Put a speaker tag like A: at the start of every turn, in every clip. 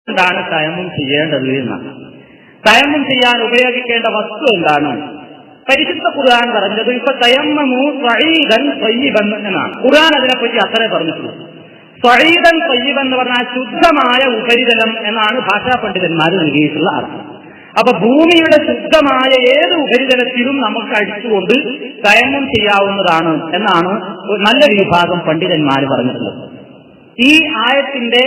A: എന്താണ് തയമ്മും ചെയ്യേണ്ടത് എന്നാണ്. തയമ്മും ചെയ്യാൻ ഉപയോഗിക്കേണ്ട വസ്തു എന്താണ്? പരിശുദ്ധ ഖുർആൻ പറഞ്ഞത് ഇപ്പൊ തയമ്മമു സഈദൻ തയ്യിബൻ എന്നാണ്. ഖുർആൻ അതിനെപ്പറ്റി അത്രേ പറഞ്ഞിട്ടുള്ളത്. സഈദൻ തയ്യിബൻ എന്ന് പറഞ്ഞാൽ ശുദ്ധമായ ഉപരിതലം എന്നാണ് ഭാഷാ പണ്ഡിതന്മാർ നൽകിയിട്ടുള്ള അർത്ഥം. അപ്പൊ ഭൂമിയുടെ ശുദ്ധമായ ഏത് ഉപരിതലത്തിലും നമുക്ക് അടിച്ചുകൊണ്ട് തയമ്മം ചെയ്യാവുന്നതാണ് എന്നാണ് നല്ലൊരു വിഭാഗം പണ്ഡിതന്മാർ പറഞ്ഞിട്ടുള്ളത്. ഈ ആയത്തിന്റെ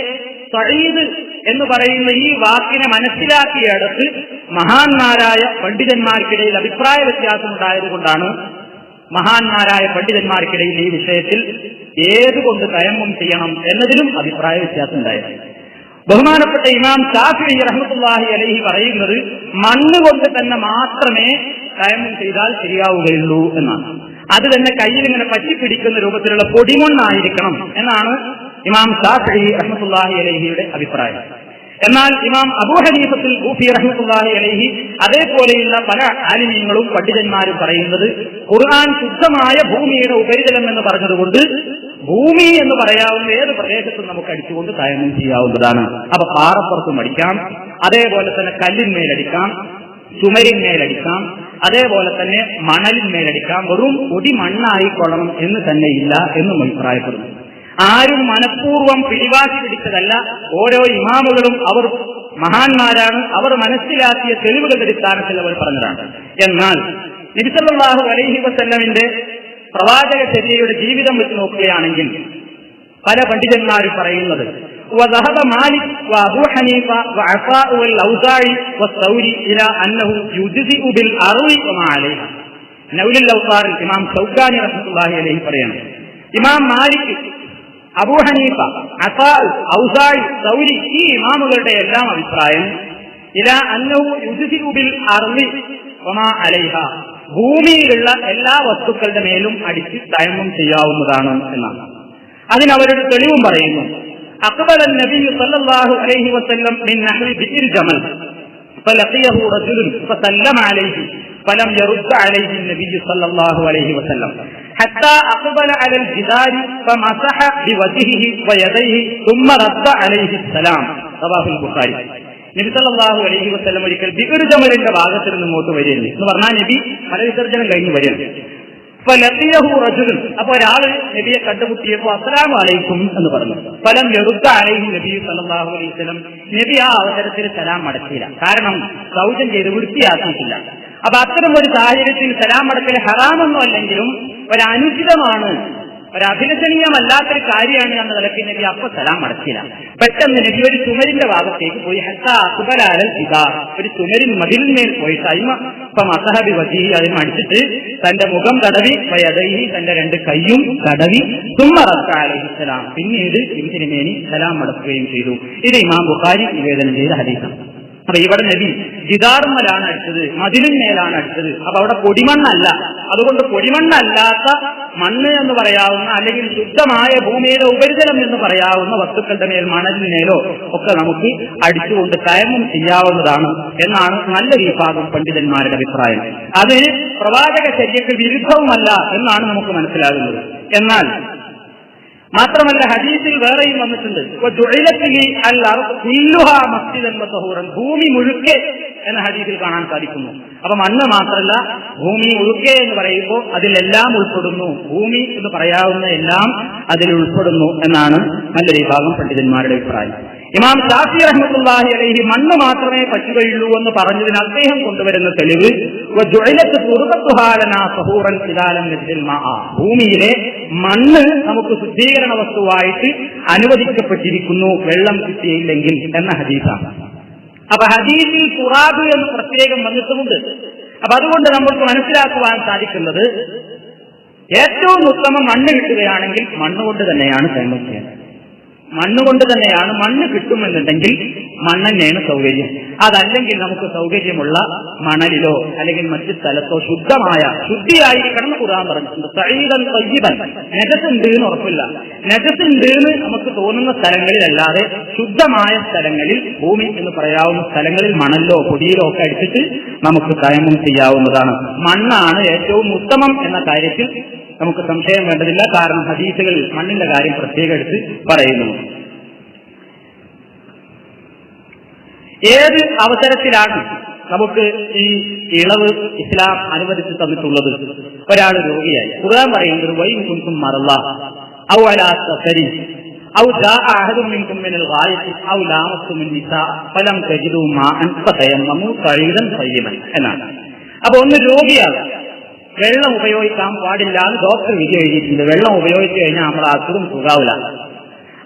A: സഈദ് എന്ന് പറയുന്ന ഈ വാക്കിനെ മനസ്സിലാക്കിയിടത്ത് മഹാന്മാരായ പണ്ഡിതന്മാർക്കിടയിൽ അഭിപ്രായ വ്യത്യാസമുണ്ടായതുകൊണ്ടാണ് മഹാന്മാരായ പണ്ഡിതന്മാർക്കിടയിൽ ഈ വിഷയത്തിൽ ഏതുകൊണ്ട് തയമ്മം ചെയ്യണം എന്നതിലും അഭിപ്രായ വ്യത്യാസം ഉണ്ടായത്. ബഹുമാനപ്പെട്ട ഇമാം ശാഫിഈ റഹ്മത്തുള്ളാഹി അലൈഹി പറയുന്നത് മണ്ണ് കൊണ്ട് തന്നെ മാത്രമേ തയമ്മം ചെയ്താൽ ശരിയാവുകയുള്ളൂ എന്നാണ്. അത് തന്നെ കയ്യിൽ ഇങ്ങനെ പറ്റിപ്പിടിക്കുന്ന രൂപത്തിലുള്ള പൊടിമണ്ണായിരിക്കണം എന്നാണ് ഇമാം ശാഫിഈ റഹ്മത്തുള്ളാഹി അലൈഹിയുടെ അഭിപ്രായം. എന്നാൽ ഇമാം അബൂ ഹനീഫത്തുൽ കൂഫി റഹ്മത്തുള്ളാഹി അലൈഹി അതേപോലെയുള്ള പല ആലിമീങ്ങളും പണ്ഡിതന്മാരും പറയുന്നത് ഖുർആൻ ശുദ്ധമായ ഭൂമിയുടെ ഉപരിതലം എന്ന് പറഞ്ഞതുകൊണ്ട് ഭൂമി എന്ന് പറയാവുന്ന ഏത് പ്രദേശത്തും നമുക്ക് അടിച്ചുകൊണ്ട് തയമ്മം ചെയ്യാവുന്നതാണ്. അപ്പൊ പാറപ്പുറത്തും അടിക്കാം, അതേപോലെ തന്നെ കല്ലിന്മേലടിക്കാം, ചുമരിന്മേലടിക്കാം, അതേപോലെ തന്നെ മണലിന്മേലടിക്കാം. വെറും പൊടി മണ്ണായിക്കൊള്ളണം എന്ന് തന്നെ ഇല്ല എന്നും അഭിപ്രായപ്പെടുന്നു. ആരും മനഃപൂർവ്വം പിടിവാശി പിടിച്ചതല്ല. ഓരോ ഇമാമുകളും അവർ മഹാന്മാരാണ്, അവർ മനസ്സിലാക്കിയ തെളിവുകളുടെ അടിസ്ഥാനത്തിൽ അവർ പറഞ്ഞതാണ്. എന്നാൽ നബി സല്ലല്ലാഹു അലൈഹി വസല്ലമിന്റെ പ്രവാചക ചര്യയുടെ ജീവിതം വെച്ച് നോക്കുകയാണെങ്കിൽ പല പണ്ഡിതന്മാരും പറയുന്നത് وذهب مالك وابو حنيفه وعطاء والأوزاعي والثوري الى انه يجزئ بالارض وما عليها. നൗലുൽ ഔസാറിൽ ഇമാം ശൗക്കാനി റഹ്മത്തുള്ളാഹി അലൈഹി പറയുന്നു, ഇമാം മാലിക്, അബൂ ഹനീഫ, അതാ, ഔസാഇ, സൗരി ഈ ഇമാമുകളുടെ എല്ലാം അഭിപ്രായം ഇലാ അന്നഹു യുജ്സിഉ ബിൽ അർളി വമാ അലൈഹ, ഭൂമിയിലുള്ള എല്ലാ വസ്തുക്കളുടെ മേലും അടിച്ച് തയമ്മം ചെയ്യാവുന്നതാണ് എന്നാണ്. അതിനവരുടെ തെളിവും പറയുന്നു. അഖ്ബല നബി സല്ലല്ലാഹു അലൈഹി വസല്ലം മിൻ നഹ്രി ബിഇർ ജമൽ ഫലഖിയഹു റജുലുൻ ഫസല്ലമ അലൈഹി ഫലം യറുദ്ദ അലൈഹി നബി സല്ലല്ലാഹു അലൈഹി വസല്ലം ഹത്താ അഖ്ബല അലൽ ജിദാരി ഫമസഹ ബിവജ്ഹിഹി വയദൈഹി ثم റദ്ദ അലൈഹി السلام. റവാഹുൽ ബുഖാരി. നബി സല്ലല്ലാഹു അലൈഹി വസല്ലം ഒരിക്കൽ ബിഇർ ജമലിന്റെ ഭാഗത്തിൽ നിന്ന് ഇങ്ങോട്ട് വരികയാണ് എന്ന് പറഞ്ഞാൽ നബി മലവിസർജനം കഴിഞ്ഞ് വരികയാണ്. ഫലഖിയഹു റജുലുൻ, അപ്പൊ ഒരാള് നബിയെ കണ്ടുമുട്ടിയപ്പോ അസ്സലാമു അലൈക്കും എന്ന് പറഞ്ഞു. ഫലം യറുദ്ദ അലൈഹി നബി സല്ലല്ലാഹു അലൈഹി വസല്ലം, നബി ആ അവസരത്തിൽ സലാം മടക്കിയില്ല. കാരണം സൗജം ചെയ്ത് വൃത്തിയാക്കിയിട്ടില്ല. അപ്പൊ അത്തരം ഒരു സാഹചര്യത്തിൽ സലാം മടക്കൽ ഹറാമൊന്നും അല്ലെങ്കിലും ഒരനുചിതമാണ്, ഒരഭിലഷണീയമല്ലാത്തൊരു കാര്യമാണ് എന്ന നിലയ്ക്ക് നബി അപ്പൊ സലാം മടക്കില്ല. പെട്ടെന്ന് നബി ഒരു ചുമരിന്റെ ഭാഗത്തേക്ക് പോയി. ഹത്താ അഖ്ബല അലൽ ജിദാർ, ഒരു ചുമരിൻ മതിലിന്മേൽ പോയി മസഹബി വജീഹി, അതിന് അടിച്ചിട്ട് തന്റെ മുഖം തടവി, വയദൈഹി തന്റെ രണ്ട് കൈയും തടവി, ثم റദ്ദ അലൈഹി السلام, പിന്നീട് തിരുമേനി സലാം മടക്കുകയും ചെയ്തു. ഇത് ഇമാം ബുഖാരി നിവേദനം ചെയ്ത ഹദീസാണ്. അപ്പൊ ഇവിടെ നബി ജിദാറുമ്മലാണ് അടിച്ചത്, മതിലിന്മേലാണ് അടിച്ചത്. അപ്പൊ അവിടെ പൊടിമണ്ണല്ല. അതുകൊണ്ട് പൊടിമണ്ണല്ലാത്ത മണ്ണ് എന്ന് പറയാവുന്ന അല്ലെങ്കിൽ ശുദ്ധമായ ഭൂമിയുടെ ഉപരിതലം എന്ന് പറയാവുന്ന വസ്തുക്കളുടെ മേൽ, മണലിന്മേലോ ഒക്കെ നമുക്ക് അടിച്ചുകൊണ്ട് തയമ്മം ചെയ്യാവുന്നതാണ് എന്നാണ് നല്ലൊരു വിഭാഗം പണ്ഡിതന്മാരുടെ അഭിപ്രായം. അത് പ്രവാചക ചര്യക്ക് വിരുദ്ധവുമല്ല എന്നാണ് നമുക്ക് മനസ്സിലാകുന്നത്. എന്നാൽ മാത്രമല്ല ഹദീസിൽ വേറെയും വന്നിട്ടുണ്ട്, ഭൂമി മുഴുക്കെ എന്ന ഹദീസിൽ കാണാൻ സാധിക്കുന്നു. അപ്പൊ മണ്ണ് മാത്രമല്ല, ഭൂമി മുഴുക്കെ എന്ന് പറയുമ്പോൾ അതിലെല്ലാം ഉൾപ്പെടുന്നു, ഭൂമി എന്ന് പറയാവുന്ന എല്ലാം അതിൽ ഉൾപ്പെടുന്നു എന്നാണ് നല്ലൊരു വിഭാഗം പണ്ഡിതന്മാരുടെ അഭിപ്രായം. ഇമാം ശാഫിഈ റഹ്മത്തുള്ളാഹി അലൈഹി മണ്ണ് മാത്രമേ പറ്റുകയുള്ളൂ എന്ന് പറഞ്ഞതിന് അദ്ദേഹം കൊണ്ടുവരുന്ന തെളിവ് ഭൂമിയിലെ മണ്ണ് നമുക്ക് ശുദ്ധീകരണ വസ്തുവായിട്ട് അനുവദിക്കപ്പെട്ടിരിക്കുന്നു വെള്ളം കിട്ടിയില്ലെങ്കിൽ എന്ന ഹദീസാണ്. അപ്പൊ ഹദീസിൽ തുറാബ് എന്ന് പ്രത്യേകം വന്നിട്ടുമുണ്ട്. അപ്പൊ അതുകൊണ്ട് നമുക്ക് മനസ്സിലാക്കുവാൻ സാധിക്കുന്നത് ഏറ്റവും ഉത്തമം മണ്ണ് കിട്ടുകയാണെങ്കിൽ മണ്ണുകൊണ്ട് തന്നെയാണ് തയമ്മം ചെയ്യുന്നത്. മണ്ണുകൊണ്ട് തന്നെയാണ്. മണ്ണ് കിട്ടുമെന്നുണ്ടെങ്കിൽ മണ്ണെന്നെയാണ് സൗകര്യം. അതല്ലെങ്കിൽ നമുക്ക് സൗകര്യമുള്ള മണലിലോ അല്ലെങ്കിൽ മറ്റു സ്ഥലത്തോ ശുദ്ധിയായി കിടന്ന് ഖുർആൻ പറഞ്ഞിട്ടുണ്ട്. സഈദൻ തയ്യിബൻ, നജസുണ്ട് എന്ന് ഉറപ്പില്ല. നജസുണ്ട് എന്ന് നമുക്ക് തോന്നുന്ന സ്ഥലങ്ങളിലല്ലാതെ ശുദ്ധമായ സ്ഥലങ്ങളിൽ, ഭൂമി എന്ന് പറയാവുന്ന സ്ഥലങ്ങളിൽ മണലിലോ പൊടിയിലോ ഒക്കെ അടിച്ചിട്ട് നമുക്ക് തയമ്മം ചെയ്യാവുന്നതാണ്. മണ്ണാണ് ഏറ്റവും ഉത്തമം എന്ന കാര്യത്തിൽ നമുക്ക് സംശയം വേണ്ടതില്ല. കാരണം ഹദീസുകളിൽ മണ്ണിന്റെ കാര്യം പ്രത്യേകം എടുത്ത് പറയുന്നു. ഏത് അവസരത്തിലാണ് നമുക്ക് ഈ ഇളവ് ഇസ്ലാം അനുവദിച്ചു തന്നിട്ടുള്ളത്? ഒരാൾ രോഗിയായി, ഖുർആൻ പറയുന്നത് വൈൻ കുൻതും മറല്ലാ ഔ അലാ സഫരി ഔ ജാഅ അഹദും മിൻകും മിനൽ ഗായിത്തി ഔ ലാമസ്തുമുൻ നിസാ ഫലം തജിദൂ മാഅൻ ഫതയമ്മമൂ സഈദൻ തയ്യിബൻ എന്നാണ്. അപ്പൊ ഒന്ന് രോഗിയാണ്, വെള്ളം ഉപയോഗിക്കാൻ പാടില്ല എന്ന് ഡോക്ടർ വിധി എഴുതിയിട്ടുണ്ട്. വെള്ളം ഉപയോഗിച്ചു കഴിഞ്ഞാൽ നമ്മുടെ അസുഖം സുഖാവില്ല.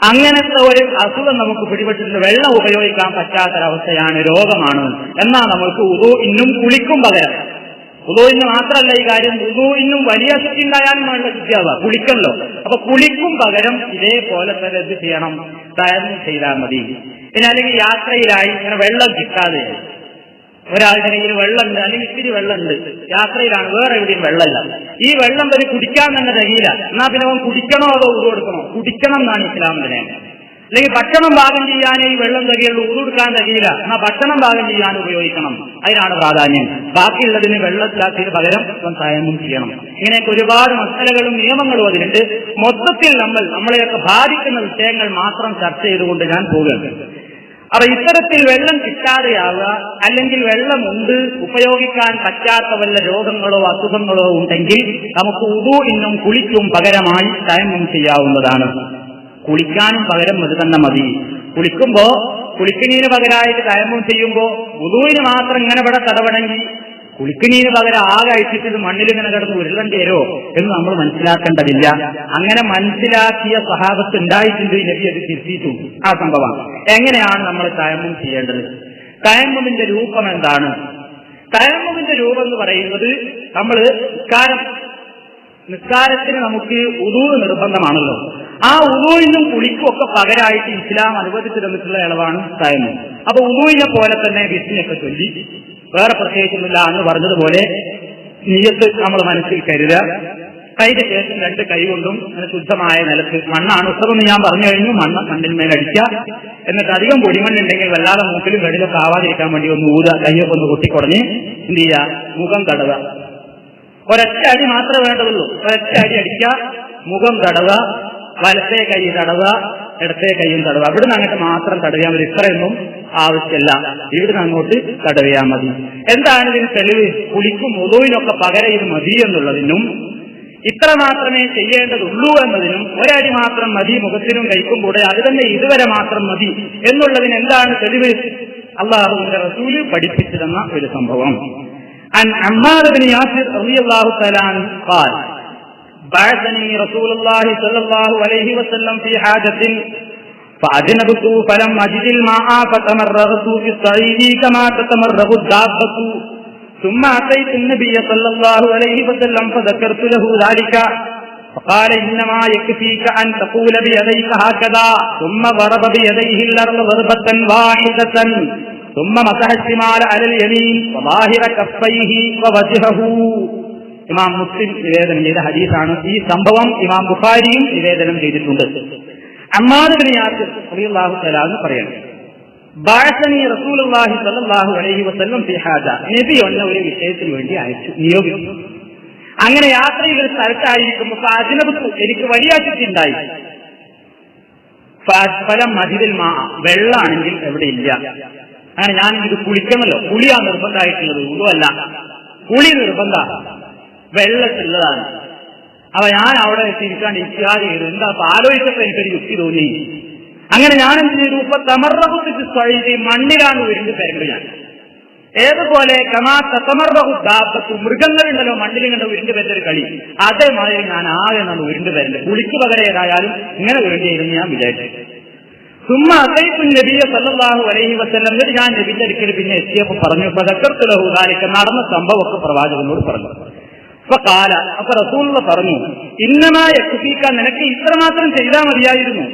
A: അങ്ങനത്തെ ഒരു അസുഖം നമുക്ക് പിടിപെട്ടിട്ടുണ്ട്, വെള്ളം ഉപയോഗിക്കാൻ പറ്റാത്തൊരവസ്ഥയാണ്, രോഗമാണ്. എന്നാൽ നമുക്ക് ഉദൂഇന്നും കുളിക്കും പകരം, ഉദൂഇന് മാത്രമല്ല ഈ കാര്യം, ഉദൂഇന്നും വലിയ ശുദ്ധി ഉണ്ടായാലും വേണ്ട ശുദ്ധിയാവുക, കുളിക്കല്ലോ. അപ്പൊ കുളിക്കും പകരം ഇതേപോലെ തന്നെ എന്ത് ചെയ്യണം? തയമ്മം ചെയ്താൽ മതി. പിന്നെ അല്ലെങ്കിൽ യാത്രയിലായി ഇങ്ങനെ വെള്ളം കിട്ടാതെ, ഒരാളുടെ കയ്യിൽ വെള്ളമുണ്ട് അല്ലെങ്കിൽ ഇത്തിരി വെള്ളമുണ്ട്, യാത്രയിലാണ്, വേറെ എവിടെയും വെള്ളമില്ല, ഈ വെള്ളം വരെ കുടിക്കാൻ തന്നെ തികയില്ല. എന്നാ പിന്നെ അവൻ കുടിക്കണോ അതോ ഉതു കൊടുക്കണോ? കുടിക്കണം എന്നാണ് ഇസ്ലാമിന്റെ നിയമം. അല്ലെങ്കിൽ ഭക്ഷണം പാകം ചെയ്യാനേ ഈ വെള്ളം തികയുള്ളൂ, ഉതു കൊടുക്കാൻ തികയില്ല, എന്നാൽ ഭക്ഷണം പാകം ചെയ്യാൻ ഉപയോഗിക്കണം, അതിനാണ് പ്രാധാന്യം. ബാക്കിയുള്ളതിന് വെള്ളത്തിലാക്കിയതിന് പകരം അവൻ തയമ്മം ചെയ്യണം. ഇങ്ങനെയൊക്കെ ഒരുപാട് മസലകളും നിയമങ്ങളും അതിലുണ്ട്. മൊത്തത്തിൽ നമ്മളെയൊക്കെ ബാധിക്കുന്ന വിഷയങ്ങൾ മാത്രം ചർച്ച ചെയ്തുകൊണ്ട് ഞാൻ പോകുകയാണ്. അപ്പൊ ഇത്തരത്തിൽ വെള്ളം കിട്ടാതെയാവുക, അല്ലെങ്കിൽ വെള്ളമുണ്ട് ഉപയോഗിക്കാൻ പറ്റാത്ത വല്ല രോഗങ്ങളോ അസുഖങ്ങളോ ഉണ്ടെങ്കിൽ നമുക്ക് ഉദൂഇന്നും കുളിക്കും പകരമായി തയമ്മം ചെയ്യാവുന്നതാണ്. കുളിക്കാനും പകരം അത് തന്നെ മതി. കുളിക്കുന്നതിന് പകരമായിട്ട് തയമ്മം ചെയ്യുമ്പോ ഉദൂഇന് മാത്രം ഇങ്ങനെ ഇവിടെ തടവണമെങ്കിൽ കുളിക്കുന്നതിന് പകരം ആകെ അയച്ചിട്ട് മണ്ണിലിങ്ങനെ കിടന്ന് ഉരുളേണ്ടി വരുമോ എന്ന് നമ്മൾ മനസ്സിലാക്കേണ്ടതില്ല. അങ്ങനെ മനസ്സിലാക്കിയ സഹാബത്ത് ഉണ്ടായിട്ടുണ്ട്, നബി അത് തിരുത്തിയിട്ടു ആ സംഭവം. എങ്ങനെയാണ് നമ്മൾ തയമ്മം ചെയ്യേണ്ടത്? തയമ്മുമിന്റെ രൂപം എന്താണ്? തയമ്മുമിന്റെ രൂപം എന്ന് പറയുന്നത്, നമ്മൾ നിസ്കാരത്തിന് നമുക്ക് ഉദൂ നിർബന്ധമാണല്ലോ. ആ ഉദൂവിനും കുളിക്കും ഒക്കെ പകരമായിട്ട് ഇസ്ലാം അനുവദിച്ചു തന്നിട്ടുള്ള ഇളവാണ് തയമ്മം. അപ്പൊ ഉദൂവിനെ പോലെ തന്നെ ബിസ്മിയൊക്കെ ചൊല്ലി, വേറെ പ്രത്യേകിച്ചൊന്നുമില്ല എന്ന് പറഞ്ഞതുപോലെ നിയ്യത്ത് നമ്മൾ മനസ്സിൽ കരുതുക. കൈക്ക് ശേഷം രണ്ട് കൈ കൊണ്ടും ശുദ്ധമായ നിലത്ത്, മണ്ണാണ് ഉത്തരവെന്ന് ഞാൻ പറഞ്ഞു കഴിഞ്ഞു, മണ്ണിന്മേലടിക്കുക. എന്നിട്ട് അധികം പൊടിമണ്ണുണ്ടെങ്കിൽ വല്ലാതെ മൂക്കിലും വെടിലൊക്കെ ആവാതിരിക്കാൻ വേണ്ടി ഒന്ന് ഊതുക, കയ്യൊക്കെ ഒന്ന് കൊട്ടിക്കുടഞ്ഞ് എന്ത് ചെയ്യുക? മുഖം തടവുക. ഒരൊറ്റ അടി മാത്രമേ വേണ്ടതുള്ളൂ. ഒരൊറ്റ അടി അടിക്കുക, മുഖം തടവുക, വലത്തെ കൈ തടവുക, ഇടത്തെ കൈയും തടവുക. ഇവിടുന്ന് അങ്ങോട്ട് മാത്രം തടവിയാൽ മതി, ഇത്രയൊന്നും ആവശ്യമില്ല. ഇവിടുന്ന് അങ്ങോട്ട് തടവിയാൽ മതി. എന്താണ് ഇതിന് തെളിവ്? കുളിക്കും ഉദൂവിനൊക്കെ പകരം ഇത് മതി എന്നുള്ളതിനും ഇത്ര മാത്രമേ ചെയ്യേണ്ടതുള്ളൂ എന്നതിനും ഒരടി മാത്രം മതി മുഖത്തിനും കൈക്കും കൂടെ, അത് തന്നെ ഇതുവരെ മാത്രം മതി എന്നുള്ളതിന് എന്താണ് തെളിവ്? അല്ലാഹുവിന്റെ റസൂല് പഠിപ്പിച്ചു തന്ന ഒരു സംഭവം. عن عمار بن ياسر رضي الله تعالى عنه قال بعثني رسول الله صلى الله عليه وسلم في حاجة فأذنبت فلم أجد الماء فتمرغت في الصعيد كما تتمرغ الدابة ثم أتيت النبي صلى الله عليه وسلم فذكرت له ذلك فقال إنما يكفيك أن تقول بيديك هكذا ثم ضرب بيديه الأرض ضربة واحدة ثم مسح الشمال على اليمين وظاهر كفيه ووجهه. ഇമാം മുസ്ലിം നിവേദനം ചെയ്ത ഹദീസാണ്. ഈ സംഭവം ഇമാം ബുഖാരിയും നിവേദനം ചെയ്തിട്ടുണ്ട്. അമ്മാർ ഇബ്നു യാസിർ റളിയല്ലാഹു തആല അൻഹു പറയുന്നു, ബഅസനി റസൂലുള്ളാഹി സ്വല്ലല്ലാഹു അലൈഹി വസല്ലം ഫി ഹാജ, നബി എന്നെ ഒരു വിഷയത്തിന് വേണ്ടി അയച്ചു, നിയോഗിച്ചു. അങ്ങനെ യാത്രയിൽ സ്ഥലത്തായിരിക്കുമ്പോൾ ഫഅജ്നബതു, എനിക്ക് വലിയ അശുദ്ധിയുണ്ടായി. ഫലം മജിദിൽ മാ, വെള്ളമാണെങ്കിൽ എവിടെ ഇല്ല. അങ്ങനെ ഞാൻ ഇത് കുളിക്കണമല്ലോ, കുളിയാ നിർബന്ധമായിട്ടുള്ളത്, ഉള്ളതല്ല, കുളി നിർബന്ധ വെള്ളത്തിലുള്ളതാണ്. അപ്പൊ ഞാൻ അവിടെ തിരിച്ചാണ്ട് ഇഷ്ടാദ് ചെയ്തു. എന്താ ആലോചിച്ചപ്പോ എനിക്കൊരു യുക്തി തോന്നി. അങ്ങനെ ഞാൻ എന്ത് ചെയ്തു? ഇപ്പൊ തമർറഹുത്ത് സ്വൈതി, മണ്ണിലാണ് ഉരുണ്ട് തരേണ്ടത്. ഞാൻ ഏതുപോലെ കമാ തമർറഹു ദാബത്തു, മൃഗങ്ങളുണ്ടല്ലോ മണ്ണിൽ കണ്ട ഉരുണ്ട് വരുന്നൊരു കളി, അതേമാതിരി ഞാൻ ആകെ നമ്മൾ ഉരുണ്ട് തരേണ്ടത്. കുളിക്ക് പകരം ഏതായാലും ഇങ്ങനെ ഉരുണ്ടിയിരുന്നു ഞാൻ വിചാരിച്ചു. സുമ്മ അസൈത്തു നബിയ സല്ലല്ലാഹു അലൈഹി വസല്ലം, എന്നിട്ട് ഞാൻ നബിന്റെ അടുക്കൽ പിന്നെ എത്തിയപ്പോൾ പറഞ്ഞു, ഫദക്കർതു ലഹു ദാലിക, നടന്ന സംഭവമൊക്കെ പ്രവാചകനോട് പറഞ്ഞു. ഫഖാല, അപ്പൊ റസൂലുള്ള പറഞ്ഞു, ഇന്നമാ യക്ഫീക, നിനക്ക് ഇത്രമാത്രം ചെയ്താൽ മതിയായിരുന്നു.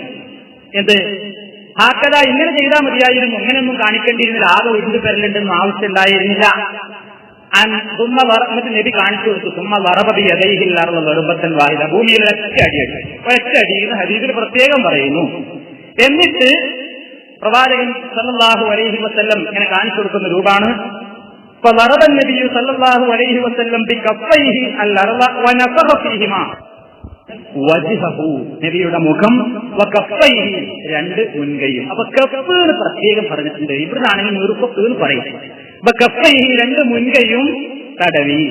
A: എന്ത് ഹാക്കഥ, ഇങ്ങനെ ചെയ്താൽ മതിയായിരുന്നു, ഇങ്ങനെയൊന്നും കാണിക്കേണ്ടിയിരുന്നില്ല, ആകെ ഉരുണ്ട് പെരലുണ്ടെന്നും ആവശ്യം ഉണ്ടായിരുന്നില്ല. എന്നിട്ട് നബി കാണിച്ചു കൊടുത്തു. സുമ്മ വറബി യദൈഹിൽ വെറുബത്തൻ വാഹിദ, ഭൂമിയിൽ ഒറ്റ അടിയായി, ഒറ്റ അടിയെന്ന് ഹദീസിൽ പ്രത്യേകം പറയുന്നു. എന്നിട്ട് പ്രവാചകൻ സല്ലല്ലാഹു അലൈഹി വസല്ലം ഇങ്ങനെ കാണിച്ചു കൊടുക്കുന്ന രൂപമാണ്. فضرب النبي صلى الله عليه وسلم بكفيه الأرض ونفخ فيهما, വജ്ഹഹു, നബിയുടെ മുഖം, വകഫൈഹി, രണ്ട് മുൻകൈയും. അപ്പൊ കഫ് എന്ന് പ്രത്യേകം പറഞ്ഞിട്ടുണ്ട്. ഇവിടുന്നാണെങ്കിൽ നീർക്കഫ് എന്ന് പറയും. വകഫൈഹി, രണ്ട് മുൻകൈയും തടവി.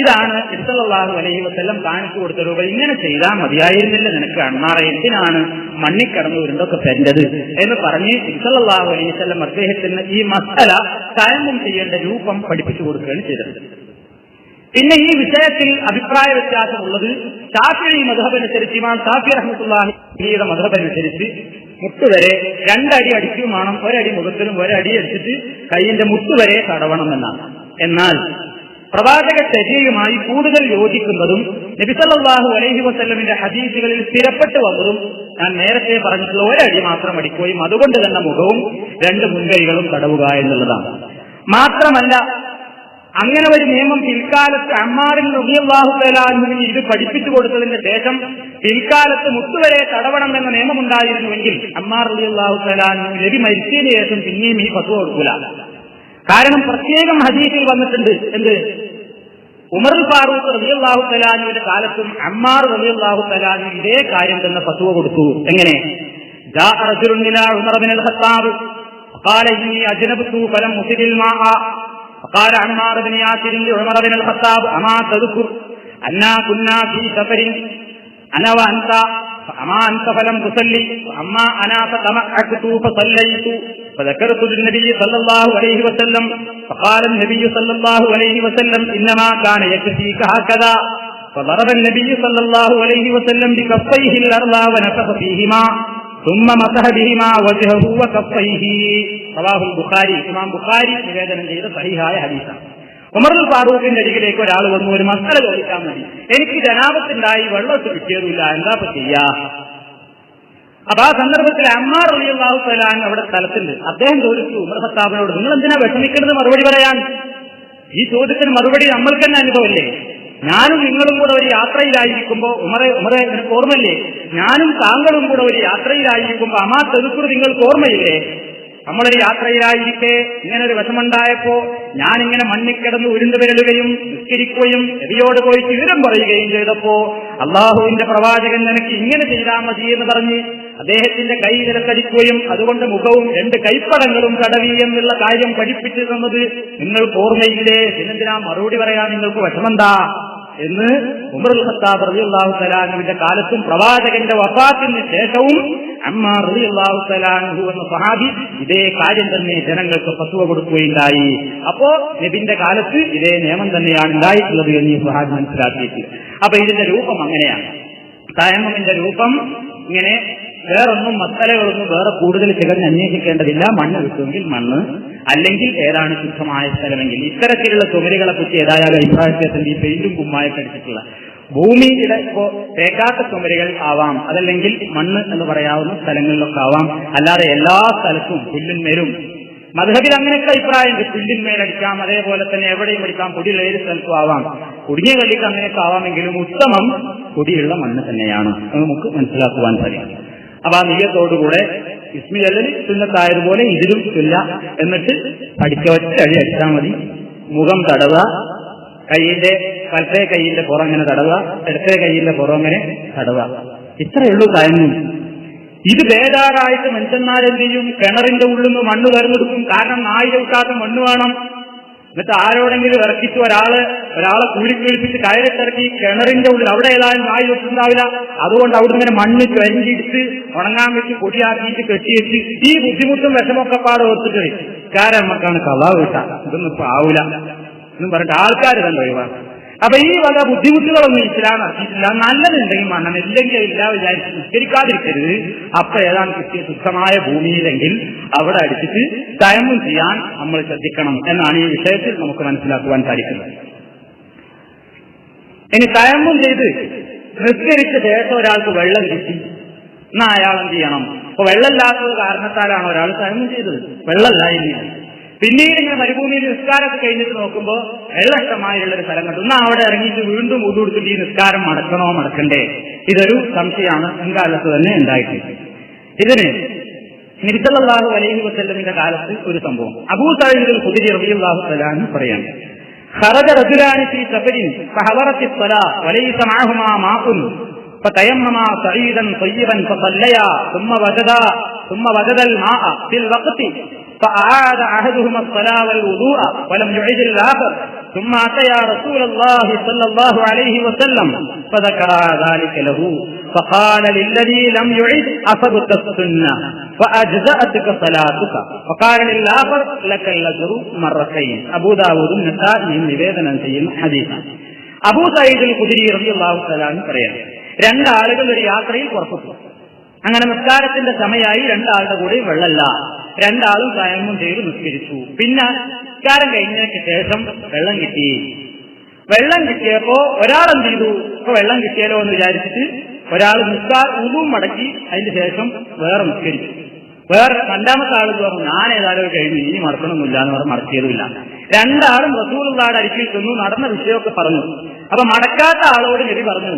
A: ഇതാണ് സല്ലല്ലാഹു അലൈഹി വസല്ലം കാണിച്ചു കൊടുത്ത രൂപ. ഇങ്ങനെ ചെയ്താൽ മതിയായിരുന്നില്ല നിനക്ക് അണ്ണാറെ, എന്തിനാണ് മണ്ണിക്കടന്നു വരുന്നതൊക്കെ തരേണ്ടത് എന്ന് പറഞ്ഞ് സല്ലല്ലാഹു അലൈഹി വസല്ലം അദ്ദേഹത്തിന് ഈ മസല തയമ്മും ചെയ്യേണ്ട രൂപം പഠിപ്പിച്ചു കൊടുക്കുകയാണ് ചെയ്തത്. പിന്നെ ഈ വിഷയത്തിൽ അഭിപ്രായ വ്യത്യാസമുള്ളത് ശാഫിഈ മദ്ഹബനുസരിച്ച്, ഇമാം ശാഫിഈ റഹ്മത്തുള്ളാഹിയുടെ മദ്ഹബനുസരിച്ച് മുട്ടുവരെ 2 അടി അടിക്കും വേണം, 1 അടി മുഖത്തിനും 1 അടി അടിച്ചിട്ട് കൈയിന്റെ മുട്ടുവരെ തടവണമെന്നാണ്. എന്നാൽ പ്രവാചക ചര്യയുമായി കൂടുതൽ യോജിക്കുന്നതും നബി സല്ലല്ലാഹു അലൈഹി വസല്ലമിന്റെ ഹദീസുകളിൽ സ്ഥിരപ്പെട്ടു വന്നതും ഞാൻ നേരത്തെ പറഞ്ഞിട്ടുള്ള 1 അടി മാത്രം അടിക്കുകയും അതുകൊണ്ട് തന്നെ മുഖവും 2 മുൻകൈകളും തടവുക എന്നുള്ളതാണ്. മാത്രമല്ല, അങ്ങനെ ഒരു നിയമം പിൽക്കാലത്ത് അമ്മാറിന് റളിയല്ലാഹു തആല അൻഹുവിന് ഇത് പഠിപ്പിച്ചു കൊടുത്തതിന് ശേഷം പിൽക്കാലത്ത് മുട്ടുവരെ തടവണം എന്ന നിയമമുണ്ടായിരുന്നുവെങ്കിൽ അമ്മാർ റളിയല്ലാഹു തആല അൻഹു നബി മരിച്ചതിന് ശേഷം പിന്നെയും ഈ ഫത്വ കൊടുക്കൂല. കാരണം പ്രത്യേകം ഹദീസിൽ വന്നിട്ടുണ്ട്. എന്ത്? ഉമർ ഫാറൂഖ് റളിയല്ലാഹു തആല അൻഹുവിന്റെ കാലത്തും അമ്മാർ റളിയല്ലാഹു തആല അൻഹു ഇതേ കാര്യം തന്നെ ഫത്വ കൊടുത്തു. എങ്ങനെ? ജാഅ റജുലുൻ ഇലാ ഉമർ ഇബ്നുൽ ഖത്താബ് ഖാല ഇന്നി അജ്നബതു ഫലം ഉസിദിൽ മാഅ فقال عمار بن ياسر لعمر بن الخطاب أما تذكر أنا كنا في سفر أنا وأنت فأما أنت فلم تصلي وأما أنا فتمعكت فصليت فذكرت للنبي صلى الله عليه وسلم فقال النبي صلى الله عليه وسلم إنما كان يكفيك هكذا فضرب النبي صلى الله عليه وسلم بكفيه الأرض ونفخ فيهما ثم مسح بهما وجهه وكفيه. റവാഹു ബുഖാരി, ഇമാം ബുഖാരി നിവേദനം ചെയ്ത സഹീഹായ ഹദീസാണ്. ഉമർ ഫാറൂഖിന്റെ അരികിലേക്ക് ഒരാൾ വന്നു ഒരു മസല ചോദിക്കാൻ മതി. എനിക്ക് ജനാബത്തുണ്ടായി, വെള്ളത്ത് കിട്ടിയതില്ല, എന്താ ചെയ്യാ? അപ്പൊ ആ സന്ദർഭത്തിൽ അമ്മാർ റളിയല്ലാഹു തആല അൻഹു അവിടെ സ്ഥലത്തുണ്ട്. അദ്ദേഹം ചോദിച്ചു ഉമർ ഖത്താബിനോട്, നിങ്ങൾ എന്തിനാ വിഷമിക്കുന്നത് മറുപടി പറയാൻ? ഈ ചോദ്യത്തിന് മറുപടി നമ്മൾക്ക് തന്നെ അനുഭവമില്ലേ? ഞാനും നിങ്ങളും കൂടെ ഒരു യാത്രയിലായിരിക്കുമ്പോ ഉമറെ നിനക്ക് ഓർമ്മയില്ലേ? ഞാനും താങ്കളും കൂടെ ഒരു യാത്രയിലായിരിക്കുമ്പോ അമാ തെതുക്കുർ നിങ്ങൾക്ക് ഓർമ്മയില്ലേ? നമ്മളൊരു യാത്രയിലായിരിക്കെ ഇങ്ങനെ ഒരു വിഷമുണ്ടായപ്പോ ഞാനിങ്ങനെ മണ്ണിക്കിടന്ന് ഉരുണ്ടു വിരലുകയും നിസ്കരിക്കുകയും നബിയോട് പോയി വിവരം പറയുകയും ചെയ്തപ്പോ അള്ളാഹുവിന്റെ പ്രവാചകൻ നിനക്ക് ഇങ്ങനെ ചെയ്താൽ മതി എന്ന് പറഞ്ഞ് അദ്ദേഹത്തിന്റെ കൈ വിരക്കടിക്കുകയും അതുകൊണ്ട് മുഖവും 2 കൈപ്പടങ്ങളും തടവി എന്നുള്ള കാര്യം പഠിപ്പിച്ചു തന്നത് നിങ്ങൾക്ക് ഓർമ്മയില്ലേ? പിന്നെന്തിനാ മറുപടി പറയാൻ നിങ്ങൾക്ക് വിഷമെന്താ എന്ന് ഉമർ ഖത്താബ് റളിയല്ലാഹു തആല അൻഹുവിന്റെ കാലത്തും പ്രവാചകന്റെ വഫാത്തിന് ശേഷവും അമ്മാർ റളിയല്ലാഹു തആല അൻഹു എന്ന സ്വഹാബി ഇതേ കാര്യം തന്നെ ജനങ്ങൾക്ക് ഫത്വ കൊടുക്കുകയുണ്ടായി. അപ്പോ നബിന്റെ കാലത്ത് ഇതേ നിയമം തന്നെയാണ് ഉണ്ടായിട്ടുള്ളത് എന്ന് ഈ സ്വഹാബി മനസ്സിലാക്കിയിട്ട്. അപ്പൊ ഇതിന്റെ രൂപം അങ്ങനെയാണ്. തയമ്മുമിന്റെ രൂപം ഇങ്ങനെ, വേറൊന്നും മസലകളൊന്നും വേറെ കൂടുതൽ തികഞ്ഞ് അന്വേഷിക്കേണ്ടതില്ല. മണ്ണ് കിട്ടുമെങ്കിൽ മണ്ണ്, അല്ലെങ്കിൽ ഏതാണ് ശുദ്ധമായ സ്ഥലമെങ്കിൽ. ഇത്തരത്തിലുള്ള ചുമരുകളെ കുറിച്ച് ഏതായാലും അഭിപ്രായത്തിന്റെ ഈ പെയിന്റും കുമ്മായൊക്കെ അടിച്ചിട്ടുള്ള ഭൂമിയുടെ തേക്കാത്ത ചുമരുകൾ ആവാം, അതല്ലെങ്കിൽ മണ്ണ് എന്ന് പറയാവുന്ന സ്ഥലങ്ങളിലൊക്കെ ആവാം. അല്ലാതെ എല്ലാ സ്ഥലത്തും പുല്ലിന്മേലും മദ്ഹബിൽ അങ്ങനെയൊക്കെ അഭിപ്രായമുണ്ട്. പുല്ലിന്മേലടിക്കാം, അതേപോലെ തന്നെ എവിടെയും അടിക്കാം, പൊടിയുള്ള ഏത് സ്ഥലത്തും ആവാം. കുടിഞ്ഞ കല്ലിക്ക് അങ്ങനെയൊക്കെ ആവാമെങ്കിലും ഉത്തമം പൊടിയുള്ള മണ്ണ് തന്നെയാണ്. നമുക്ക് മനസ്സിലാക്കുവാൻ സാധിക്കും. അപ്പൊ ആ നിയ്യത്തോടുകൂടെ ഇസ്മി ചൊല്ലല് സുന്നത്തായതുപോലെ ഇതിലും ചൊല്ല. എന്നിട്ട് പഠിച്ച ഒറ്റ അടി അടിച്ചാൽ മതി. മുഖം തടവുക, കൈയിന്റെ വലത്തേ കൈയിന്റെ പുറങ്ങനെ തടവുക, ഇടത്തേ കൈയിന്റെ പുറങ്ങനെ തടവുക. ഇത്രയുള്ളൂ തയമ്മും. ഇത് ബേജാറായിട്ട് മനുഷ്യന്മാരെന്ത് ചെയ്യും? കിണറിന്റെ ഉള്ളിൽ നിന്ന് മണ്ണ് വരുന്നെടുക്കും. കാരണം നായി ചവിട്ടാത്ത മണ്ണ് വേണം. എന്നിട്ട് ആരോടെങ്കിലും ഇറക്കിച്ച് ഒരാളെ കൂലിക്കേൽപ്പിച്ച് കയറിട്ടിറക്കി കിണറിന്റെ ഉള്ളിൽ അവിടെ ഏതായാലും നായി ചവിട്ടുണ്ടാവില്ല. അതുകൊണ്ട് അവിടെ ഇങ്ങനെ മണ്ണ് ചരിഞ്ഞിട്ട് ഉണങ്ങാൻ വെച്ച് പൊടിയാക്കിയിട്ട് കെട്ടിയിട്ട് ഈ ബുദ്ധിമുട്ടും വിഷമൊക്കെ പാടെ ഓർത്തിട്ട് കാരണം നമുക്കാണ് കളാ കിട്ടാ, ഇതൊന്നും ഇപ്പൊ ആവൂല എന്നും പറഞ്ഞിട്ട് ആൾക്കാർ തന്നെ ഒഴിവാണ്. അപ്പൊ ഈ വക ബുദ്ധിമുട്ടുകളൊന്നും ഇസ്ലാം നടത്തിയിട്ടില്ല. നല്ലതുണ്ടെങ്കിൽ മണ്ണെണ്ണ, ഇല്ലെങ്കിൽ ഇല്ല വിചാരിച്ച് നിസ്കരിക്കാതിരിക്കരുത്. അപ്പൊ ഏതാണ് കിട്ടിയ ശുദ്ധമായ ഭൂമിയിലെങ്കിൽ അവിടെ അടിച്ചിട്ട് തയമ്മും ചെയ്യാൻ നമ്മൾ ശ്രദ്ധിക്കണം എന്നാണ് ഈ വിഷയത്തിൽ നമുക്ക് മനസ്സിലാക്കുവാൻ സാധിക്കുന്നത്. ഇനി തയമ്മും ചെയ്ത് നിസ്കരിച്ച ശേഷം ഒരാൾക്ക് വെള്ളം കിട്ടി, എന്നാ അയാൾ എന്ത് ചെയ്യണം? അപ്പൊ വെള്ളമില്ലാത്തത് കാരണത്താലാണ് ഒരാൾ തയമ്മും ചെയ്തത്, വെള്ളമില്ലായിരുന്നു. പിന്നീട് ഇങ്ങനെ മരുഭൂമിയിൽ നിസ്കാരമൊക്കെ കഴിഞ്ഞിട്ട് നോക്കുമ്പോൾ വെള്ളഷ്ടമായുള്ളൊരു സ്ഥലം കണ്ടു. എന്നാൽ അവിടെ ഇറങ്ങിയിട്ട് വീണ്ടും ഉടുകൊടുത്തിട്ട് ഈ നിസ്കാരം മടക്കണോ മടക്കണ്ടേ? ഇതൊരു സംശയമാണ് മുൻകാലത്ത് തന്നെ ഉണ്ടായിട്ടുണ്ട്. ഇതിന് നബി സല്ലല്ലാഹു അലൈഹി വസല്ലമിന്റെ കാലത്ത് ഒരു സംഭവം അബൂ സഈദ് ഖുദരി റളിയല്ലാഹു തആല അൻഹു പറയാണ്, ഖറജ റജുലാനി ഫീ സഫരിൻ ഫഹദറത്തി സ്വലാ വലൈസ മഅഹുമാ മാഉൻ فتيمما صعيدا طيبا فصليا ثم وجدا الماء في الوقت فأعاد أحدهما الصلاة والوضوء ولم يعد الآخر ثم أتيا رسول الله صلى الله عليه وسلم فذكر ذلك له فقال للذي لم يعد أصبت السنة فأجزأتك صلاتك وقال للآخر لك الأجر مرتين. അബൂ ദാവൂദും നസായിയും നിവേദനം ചെയ്യുന്ന ഹദീസ്. അബൂ സഈദ് അൽ ഖുദരി റളിയല്ലാഹു തആല പറയാം, രണ്ടാളുകൾ ഒരു യാത്രയിൽ പുറപ്പെട്ടു. അങ്ങനെ നിസ്കാരത്തിന്റെ സമയമായി, രണ്ടാളുടെ കൂടെ വെള്ളമില്ല. രണ്ടാളും തയമ്മും ചെയ്ത് നിസ്കരിച്ചു. പിന്നെ നിസ്കാരം കഴിഞ്ഞതിന് ശേഷം വെള്ളം കിട്ടി. വെള്ളം കിട്ടിയപ്പോ ഒരാളെന്ത് ചെയ്തു? ഇപ്പൊ വെള്ളം കിട്ടിയാലോ എന്ന് വിചാരിച്ചിട്ട് ഒരാൾ ഉളുവും മടക്കി അതിന് ശേഷം വേറെ നിസ്കരിച്ചു. വേറെ രണ്ടാമത്തെ ആൾ പറഞ്ഞു, ഞാൻ ഏതായാലും കഴിഞ്ഞു, ഇനി മറക്കണമെന്നില്ല എന്ന് പറഞ്ഞ് മടക്കിയതുമില്ല. രണ്ടാളും റസൂലുള്ളാഹിയുടെ അടുക്കൽ ചെന്നു, നടന്ന വിഷയമൊക്കെ പറഞ്ഞു. അപ്പൊ മടക്കാത്ത ആളോട് നബി പറഞ്ഞു,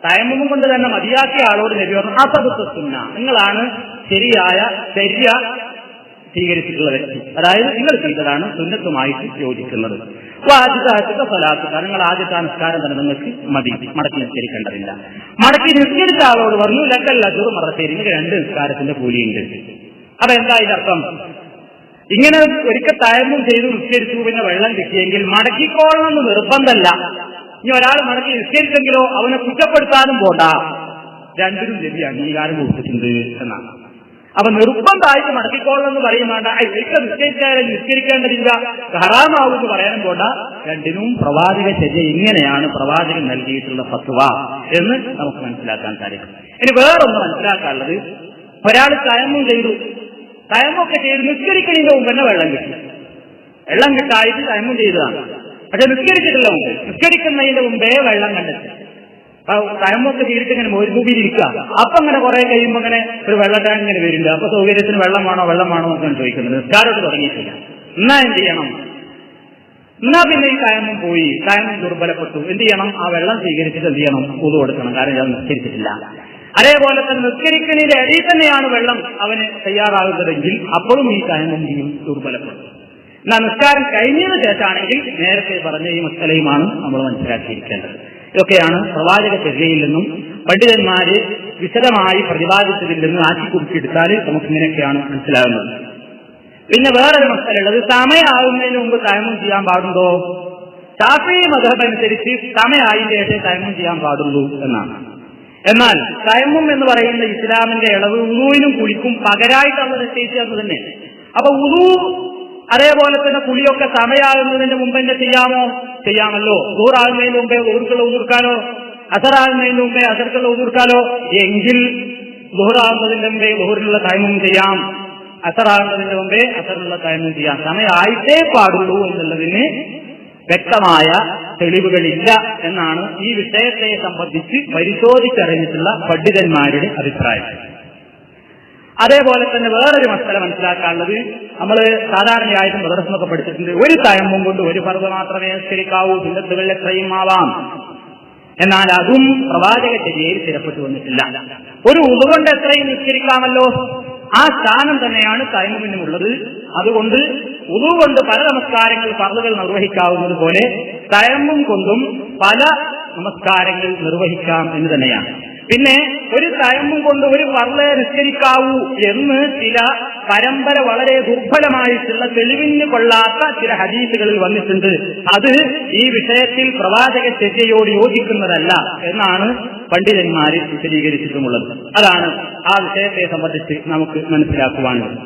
A: തയമ്മും കൊണ്ട് തന്നെ മതിയാക്കിയ ആളോട് നബി പറഞ്ഞു, അസബത്ത് സുന്ന, നിങ്ങളാണ് ശരിയായ സ്വീകരിച്ചിട്ടുള്ള വ്യക്തി, അതായത് നിങ്ങൾ ചെയ്തതാണ് സുന്നത്തുമായിട്ട് യോജിക്കുന്നത്. ആദ്യത്തെ സ്വലാത്ത്, നിങ്ങൾ ആദ്യത്തെ നിസ്കാരം തന്നെ നിങ്ങൾക്ക് മടക്കി നിസ്കരിക്കേണ്ടതില്ല. മടക്കി നിസ്കരിച്ച ആളോട് പറഞ്ഞു, ലക്കൽ അജുർ മറത്തേരി, നിങ്ങൾക്ക് 2 നിസ്കാരത്തിന്റെ കൂലിയുണ്ട്. അപ്പൊ എന്താ ഇതിനർത്ഥം? ഇങ്ങനെ ഒരിക്കൽ തയമ്മും ചെയ്ത് നിസ്കരിച്ചു, പിന്നെ വെള്ളം കിട്ടിയെങ്കിൽ മടക്കിക്കോളണമെന്ന് നിർബന്ധമല്ല. ഇനി ഒരാൾ മടക്കി നിസ്കരിച്ചെങ്കിലോ അവനെ കുറ്റപ്പെടുത്താനും പോണ്ട, രണ്ടിനും നബി അംഗീകാരം കൊടുത്തിട്ടുണ്ട് എന്നാണ്. അപ്പൊ നിർബന്ധമായിട്ട് മടക്കിക്കോളണമെന്ന് പറയും വേണ്ട, ഒരിക്കൽ നിസ്കരിച്ചാലും നിസ്കരിക്കേണ്ടതില്ല, ഹറാമാവെന്ന് പറയാനും പോണ്ട. രണ്ടിനും പ്രവാചക ചര്യ ഇങ്ങനെയാണ് പ്രവാചകൻ നൽകിയിട്ടുള്ള ഫത്വ എന്ന് നമുക്ക് മനസ്സിലാക്കാൻ സാധിക്കും. ഇനി വേറൊന്ന് മനസ്സിലാക്കാനുള്ളത്, ഒരാൾ തയമ്മും ചെയ്തു, തയമ്മൊക്കെ ചെയ്ത് നിസ്കരിക്കുന്നതിന്റെ മുമ്പ് തന്നെ വെള്ളം കിട്ടി. വെള്ളം കിട്ടായിട്ട് തയമ്മും ചെയ്തതാണ്, പക്ഷെ നിസ്കരിച്ചിട്ടില്ല. മുമ്പ് നിസ്കരിക്കുന്നതിന്റെ മുമ്പേ വെള്ളം കണ്ടെത്തി. തയമ്മൊക്കെ ചെയ്തിട്ട് ഇങ്ങനെ മുമ്പിലിരിക്കുക. അപ്പൊ അങ്ങനെ കുറെ കഴിയുമ്പോൾ ഇങ്ങനെ ഒരു വെള്ളട്ടാൻ ഇങ്ങനെ വരുന്നുണ്ട്. അപ്പൊ സൗകര്യത്തിന് വെള്ളം വേണോ എന്നൊക്കെയാണ് ചോദിക്കുന്നത്. നിസ്കാരമൊക്കെ തുടങ്ങിയിട്ടില്ല. എന്നാ എന്ത് ചെയ്യണം? എന്നാ പിന്നെ ഈ തയമ്മും പോയി, തയമ്മും ദുർബലപ്പെട്ടു, എന്ത് ചെയ്യണം? ആ വെള്ളം സ്വീകരിച്ചിട്ട് എന്ത് ചെയ്യണം? ഉളു കൊടുക്കണം. കാരണം ഞാൻ നിസ്കരിച്ചിട്ടില്ല. അതേപോലെ തന്നെ നിസ്കരിക്കുന്നതിന്റെ ഇടയിൽ തന്നെയാണ് വെള്ളം അവന് തയ്യാറാകുന്നതെങ്കിൽ അപ്പോഴും ഈ തയമ്മും ദുർബലപ്പെടും. എന്നാൽ നിസ്കാരം കഴിഞ്ഞതിന് ശേഷമാണെങ്കിൽ നേരത്തെ പറഞ്ഞ ഈ മസലയുമാണ് നമ്മൾ മനസ്സിലാക്കിയിരിക്കേണ്ടത്. ഇതൊക്കെയാണ് പ്രവാചക ചര്യയിൽ നിന്നും പണ്ഡിതന്മാര് വിശദമായി പ്രതിപാദിച്ചതിൽ നിന്ന് ആക്കിക്കുറിച്ചെടുത്താൽ നമുക്ക് ഇങ്ങനെയൊക്കെയാണ് മനസ്സിലാകുന്നത്. പിന്നെ വേറൊരു മസലയുള്ളത്, സമയമാകുന്നതിന് മുമ്പ് തയമ്മും ചെയ്യാൻ പാടുണ്ടോ? ശാഫിഈ മദ്ഹബ് അനുസരിച്ച് സമയമായതിന്റെ ശേഷം തയമ്മും ചെയ്യാൻ പാടുള്ളൂ എന്നാണ്. എന്നാൽ തയമ്മും എന്ന് പറയുന്ന ഇസ്ലാമിന്റെ ഇളവ് ഉളൂവിനും കുളിക്കും പകരമായിട്ടാണ് നിശ്ചയിച്ചത് തന്നെ. അപ്പൊ ഉളൂ അതേപോലെ തന്നെ കുളിയൊക്കെ സമയമാകുന്നതിന്റെ മുമ്പ് തന്നെ ചെയ്യാമല്ലോ. ദൂറാകുന്നതിന് മുമ്പേ ഊർക്കുള്ള ഊർക്കാലോ, അസറാകുന്നതിന് മുമ്പേ അസർക്കുള്ള ഊർക്കാലോ. എങ്കിൽ ദൂറാകുന്നതിന്റെ മുമ്പേ ദൂറിനുള്ള തയമ്മും ചെയ്യാം, അസറാകുന്നതിന്റെ മുമ്പേ അസറിനുള്ള തയമ്മും ചെയ്യാം. സമയമായിട്ടേ പാടുള്ളൂ എന്നുള്ളതിന് വ്യക്തമായ തെളിവുകളില്ല എന്നാണ് ഈ വിഷയത്തെ സംബന്ധിച്ച് പരിശോധിച്ചറിഞ്ഞിട്ടുള്ള പണ്ഡിതന്മാരുടെ അഭിപ്രായം. അതേപോലെ തന്നെ വേറൊരു മസല മനസ്സിലാക്കാനുള്ളത്, നമ്മൾ സാധാരണയായിട്ടും മദ്രസയൊക്കെ പഠിച്ചിട്ടുണ്ട്, ഒരു തയമ്മും കൊണ്ട് ഒരു ഫർദ് മാത്രമേ നിസ്കരിക്കാവൂ, സുന്നത്തുകൾ എത്രയും ആവാം. എന്നാൽ അതും പ്രവാചക ചര്യയിൽ സ്ഥിരപ്പെട്ടു വന്നിട്ടില്ല. ഒരു ഉളു കൊണ്ട് എത്രയും നിസ്കരിക്കാമല്ലോ, ആ സ്ഥാനം തന്നെയാണ് തയമ്മുമിനുമുള്ളത്. അതുകൊണ്ട് ഉളു കൊണ്ട് പല നമസ്കാരങ്ങൾ ഫർളുകൾ നിർവഹിക്കാവുന്നത് പോലെ തയമ്മും കൊണ്ടും പല നമസ്കാരങ്ങൾ നിർവഹിക്കാം എന്ന് തന്നെയാണ്. പിന്നെ ഒരു തയമ്മും കൊണ്ട് ഒരു ഫർളെ നിസ്കരിക്കാവൂ എന്ന് ചില പരമ്പര വളരെ ദുർബലമായിട്ടുള്ള തെളിവിന് കൊള്ളാത്ത ചില ഹദീസുകളിൽ വന്നിട്ടുണ്ട്. അത് ഈ വിഷയത്തിൽ പ്രവാചക ചര്യയോട് യോജിക്കുന്നതല്ല എന്നാണ് പണ്ഡിതന്മാർ വിശദീകരിച്ചിട്ടുമുള്ളത്. അതാണ് ആ വിഷയത്തെ സംബന്ധിച്ച് നമുക്ക് മനസ്സിലാക്കുവാനുള്ളത്.